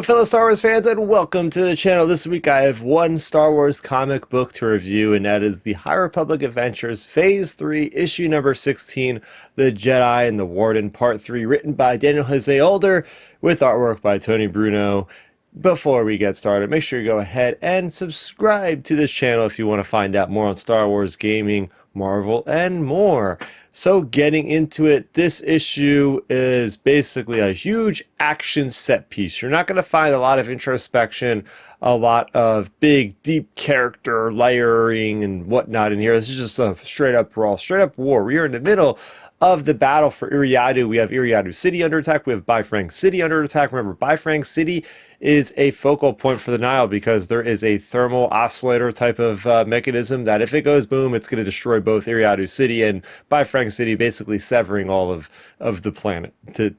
Hello, fellow Star Wars fans, and welcome to the channel. This week I have one Star Wars comic book to review, and that is the High Republic Adventures Phase 3, issue number 16, The Jedi and the Warden, Part 3, written by Daniel Jose Older, with artwork by Tony Bruno. Before we get started, make sure you go ahead and subscribe to this channel if you want to find out more on Star Wars, gaming, Marvel, and more. So getting into it, this issue is basically a huge action set piece. You're not going to find a lot of introspection, a lot of big, deep character layering and whatnot in here. This is just a straight up brawl, straight up war. We are in the middle of the battle for Eriadu. We have Eriadu City under attack. We have Bifrang City under attack. Remember, Bifrang City is a focal point for the Nihil because there is a thermal oscillator type of mechanism that if it goes boom, it's going to destroy both Eriadu City and Bifrang City, basically severing all of the planet to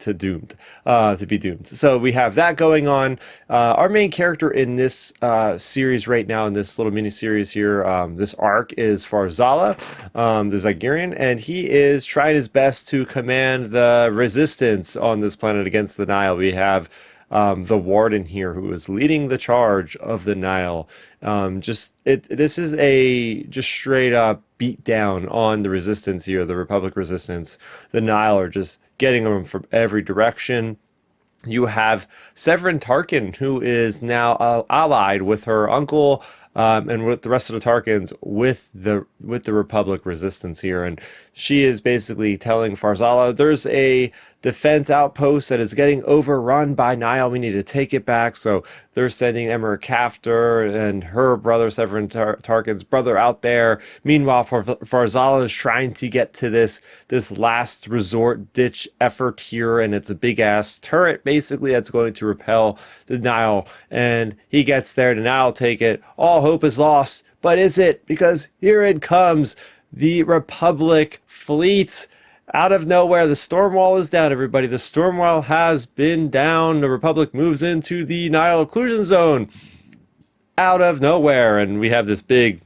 be doomed. So we have that going on. Our main character in this series right now, in this little mini series here, this arc is Farzala, the Zygerian, and he is trying his best to command the resistance on this planet against the Nihil. We have the Warden here, who is leading the charge of the Nihil. This is a just straight up beat down on the resistance here, the Republic resistance. The Nihil are just getting them from every direction. You have Severin Tarkin, who is now allied with her uncle and with the rest of the Tarkins with the Republic resistance here, and she is basically telling Farzala there's a defense outpost that is getting overrun by Nihil. We need to take it back. So they're sending Emmer Kafter and her brother, Severin Tarkin's brother, out there. Meanwhile, Farzala is trying to get to this last resort ditch effort here, and it's a big ass turret basically that's going to repel the Nihil. And he gets there, the Nihil take it. All hope is lost, but is it? Because here it comes, the Republic fleet. Out of nowhere, the Stormwall is down, everybody. The Stormwall has been down. The Republic moves into the Nihil occlusion zone. Out of nowhere. And we have this big,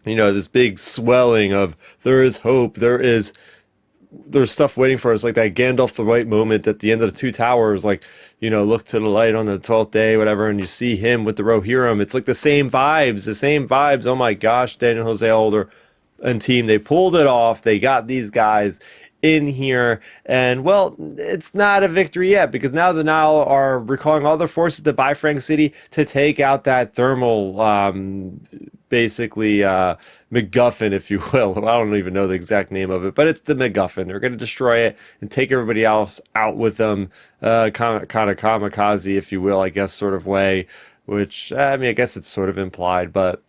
this big swelling of there is hope. There's stuff waiting for us, like that Gandalf the White moment at the end of the Two Towers, like, look to the light on the 12th day, whatever, and you see him with the Rohirrim. It's like the same vibes. Oh my gosh, Daniel Jose Older and team, they pulled it off. They got these guys in here, and well, it's not a victory yet, because now the Nihil are recalling all their forces to Bifrang City to take out that thermal basically MacGuffin, if you will. I don't even know the exact name of it, but it's the MacGuffin. They're going to destroy it and take everybody else out with them, kind of kamikaze, if you will, I guess, sort of way, which I guess it's sort of implied, but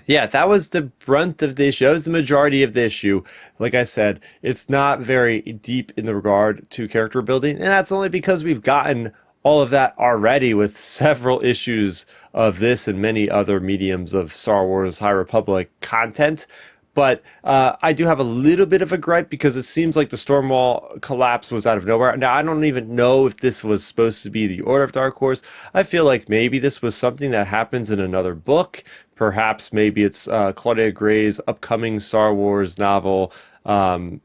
yeah, that was the brunt of the issue. That was the majority of the issue. Like I said, it's not very deep in the regard to character building, and that's only because we've gotten all of that already with several issues of this and many other mediums of Star Wars High Republic content. But I do have a little bit of a gripe, because it seems like the Stormwall collapse was out of nowhere. Now, I don't even know if this was supposed to be the Order of Dark Horse. I feel like maybe this was something that happens in another book. Perhaps maybe it's Claudia Gray's upcoming Star Wars novel, The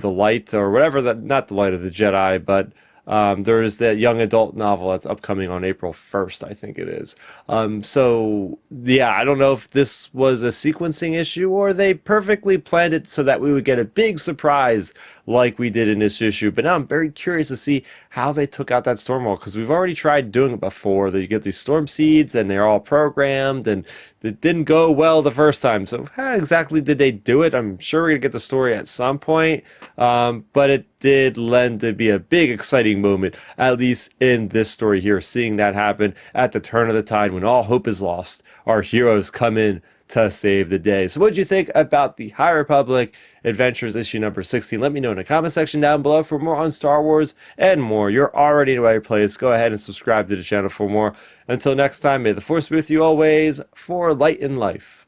Light, or whatever, not The Light of the Jedi, but there is that young adult novel that's upcoming on April 1st, I think it is. So, yeah, I don't know if this was a sequencing issue or they perfectly planned it so that we would get a big surprise like we did in this issue. But now I'm very curious to see how they took out that Stormwall, because we've already tried doing it before. That you get these storm seeds and they're all programmed, and it didn't go well the first time. So how exactly did they do it? I'm sure we're going to get the story at some point, but it did lend to be a big exciting moment, at least in this story here, seeing that happen at the turn of the tide when all hope is lost. Our heroes come in to save the day. So what did you think about the High Republic Adventures issue number 16? Let me know in the comment section down below. For more on Star Wars and more, you're already in the right place. Go ahead and subscribe to the channel for more. Until next time, may the Force be with you always, for light and life.